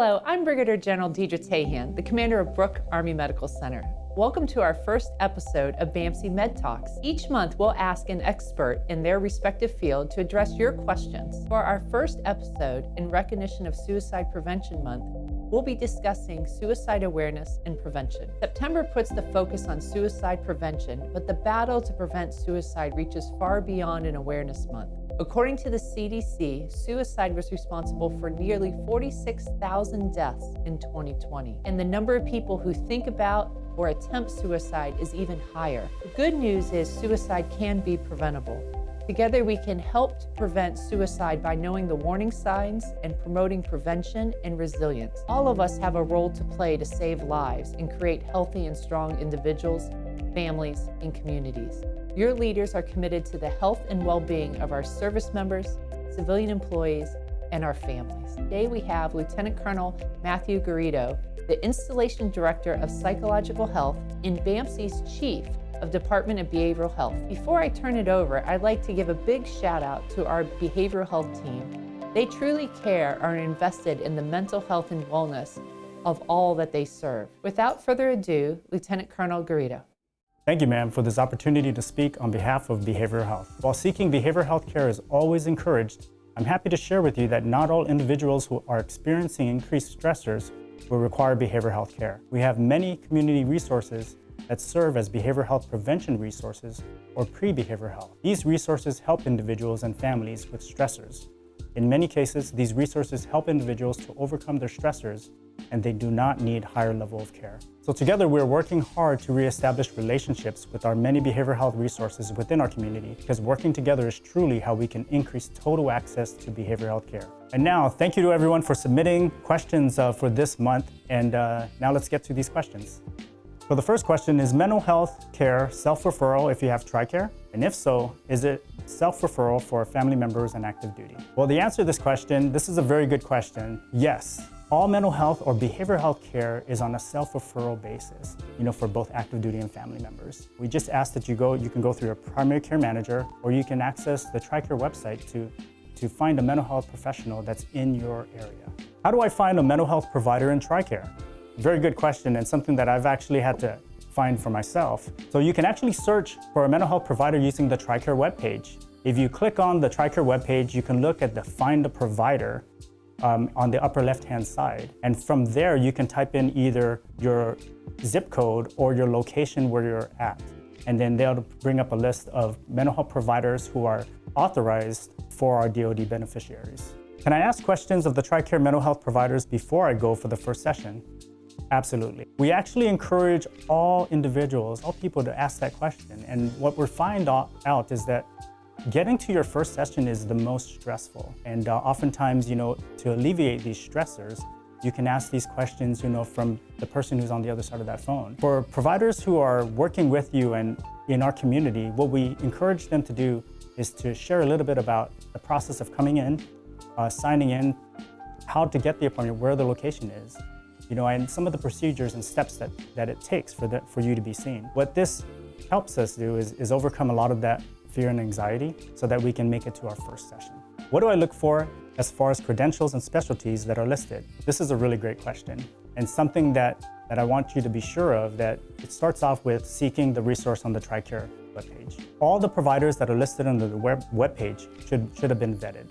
Hello, I'm Brigadier General Deidre Tahan, the commander of Brooke Army Medical Center. Welcome to our first episode of BAMC Med Talks. Each month, we'll ask an expert in their respective field to address your questions. For our first episode, in recognition of Suicide Prevention Month, we'll be discussing suicide awareness and prevention. September puts the focus on suicide prevention, but the battle to prevent suicide reaches far beyond an awareness month. According to the CDC, suicide was responsible for nearly 46,000 deaths in 2020. And the number of people who think about or attempt suicide is even higher. The good news is suicide can be preventable. Together, we can help to prevent suicide by knowing the warning signs and promoting prevention and resilience. All of us have a role to play to save lives and create healthy and strong individuals, families, and communities. Your leaders are committed to the health and well-being of our service members, civilian employees, and our families. Today we have Lieutenant Colonel Matthew Garrido, the Installation Director of Psychological Health and BAMC's Chief of Department of Behavioral Health. Before I turn it over, I'd like to give a big shout out to our behavioral health team. They truly care and are invested in the mental health and wellness of all that they serve. Without further ado, Lieutenant Colonel Garrido. Thank you, ma'am, for this opportunity to speak on behalf of behavioral health. While seeking behavioral health care is always encouraged, I'm happy to share with you that not all individuals who are experiencing increased stressors will require behavioral health care. We have many community resources that serve as behavioral health prevention resources or pre-behavioral health. These resources help individuals and families with stressors. In many cases, these resources help individuals to overcome their stressors, and they do not need higher level of care. So together, we're working hard to reestablish relationships with our many behavioral health resources within our community, because working together is truly how we can increase total access to behavioral health care. And now, thank you to everyone for submitting questions for this month. And now let's get to these questions. So the first question is mental health care self-referral if you have TRICARE? And if so, is it self-referral for family members on active duty? Well, the answer to this question, this is a very good question. Yes. All mental health or behavioral health care is on a self-referral basis, for both active duty and family members. We just ask that you can go through your primary care manager, or you can access the TRICARE website to find a mental health professional that's in your area. How do I find a mental health provider in TRICARE? Very good question, and something that I've actually had to find for myself. So you can actually search for a mental health provider using the TRICARE webpage. If you click on the TRICARE webpage, you can look at the Find a Provider on the upper left-hand side. And from there, you can type in either your zip code or your location where you're at. And then they'll bring up a list of mental health providers who are authorized for our DoD beneficiaries. Can I ask questions of the TRICARE mental health providers before I go for the first session? Absolutely. We actually encourage all individuals, all people to ask that question. And what we're finding out is that getting to your first session is the most stressful. And oftentimes, to alleviate these stressors, you can ask these questions, from the person who's on the other side of that phone. For providers who are working with you and in our community, what we encourage them to do is to share a little bit about the process of coming in, signing in, how to get the appointment, where the location is, and some of the procedures and steps that it takes for you to be seen. What this helps us do is overcome a lot of that fear and anxiety so that we can make it to our first session. What do I look for as far as credentials and specialties that are listed? This is a really great question, and something that I want you to be sure of, that it starts off with seeking the resource on the TRICARE webpage. All the providers that are listed on the webpage should have been vetted.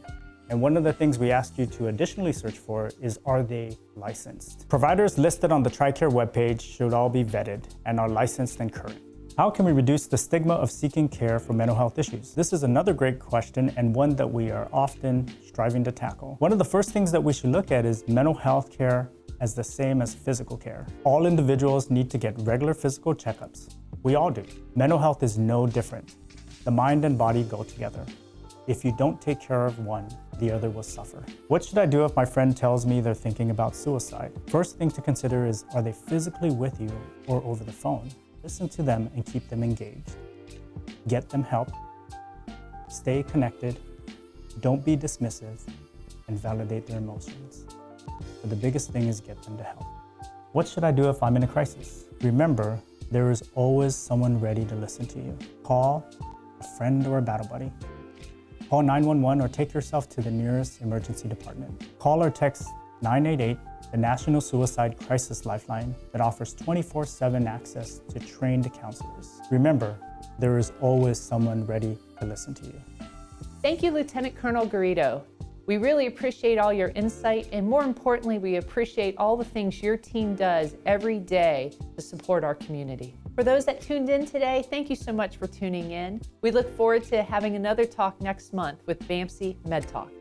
And one of the things we ask you to additionally search for is, are they licensed? Providers listed on the TRICARE webpage should all be vetted and are licensed and current. How can we reduce the stigma of seeking care for mental health issues? This is another great question, and one that we are often striving to tackle. One of the first things that we should look at is mental health care as the same as physical care. All individuals need to get regular physical checkups. We all do. Mental health is no different. The mind and body go together. If you don't take care of one, the other will suffer. What should I do if my friend tells me they're thinking about suicide? First thing to consider is, are they physically with you or over the phone? Listen to them and keep them engaged. Get them help. Stay connected. Don't be dismissive, and validate their emotions. But the biggest thing is get them to help. What should I do if I'm in a crisis? Remember, there is always someone ready to listen to you. Call a friend or a battle buddy. Call 911 or take yourself to the nearest emergency department. Call or text 988 the National Suicide Crisis Lifeline that offers 24/7 access to trained counselors. Remember, there is always someone ready to listen to you. Thank you, Lieutenant Colonel Garrido. We really appreciate all your insight, and more importantly, we appreciate all the things your team does every day to support our community. For those that tuned in today, thank you so much for tuning in. We look forward to having another talk next month with BAMC Med Talk.